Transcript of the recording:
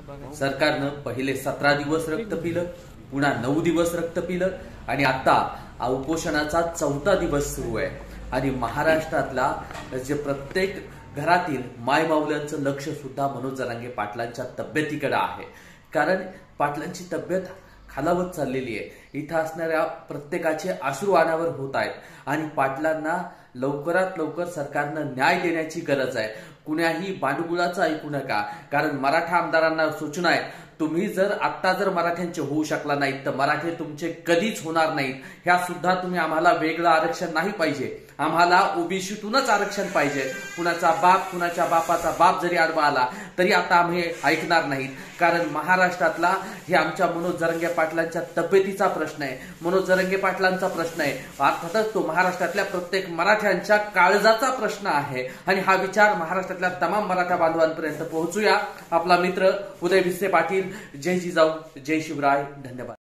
सरकारनं पहिले 17 दिवस रक्त पिलं, पुन्हा 9 दिवस रक्त पिलं आणि आता उपोषणाचा 4था दिवस सुरू आहे। आणि महाराष्ट्रातला जे प्रत्येक घरातील मायमाऊल्यांचं लक्ष सुद्धा मनोज जरांगे पाटलांच्या तब्येतीकडे आहे। कारण पाटलांची तब्येत खालावत चाललेली आहे। इथं असणाऱ्या प्रत्येकाचे अश्रू अनावर होत आहेत आणि पाटलांना लवकरात लवकर सरकारनं न्याय देण्याची गरज आहे। कुणाही बांडगुळाचं ऐकू नका, कारण मराठा आमदारांना सूचना आहे, तुम्ही जर आता मराठ्यांचे होऊ शकला नाहीत तर मराठे तुमचे कधीच होणार नाहीत। ह्या सुद्धा तुम्ही आम्हाला वेगळं आरक्षण नाही पाहिजे, आम्हाला ओबीसीतूनच आरक्षण पाहिजे। कुणाचा बाप कुणाच्या बापाचा बाप जरी आडवा आला तरी आता आम्ही ऐकणार नाहीत, कारण महाराष्ट्रातला हे आमच्या मनोज जरांगे पाटलांच्या तब्येतीचा प्रश्न आहे, मनोज जरांगे पाटलांचा प्रश्न आहे, अर्थातच तो महाराष्ट्रातल्या प्रत्येक मराठ्यांच्या काळजाचा प्रश्न आहे। आणि हा विचार महाराष्ट्रातल्या तमाम मराठा बांधवांपर्यंत पोहोचूया। आपला मित्र उदय भिसे पाटील, जय जिजाऊ, जय शिवराय, धन्यवाद।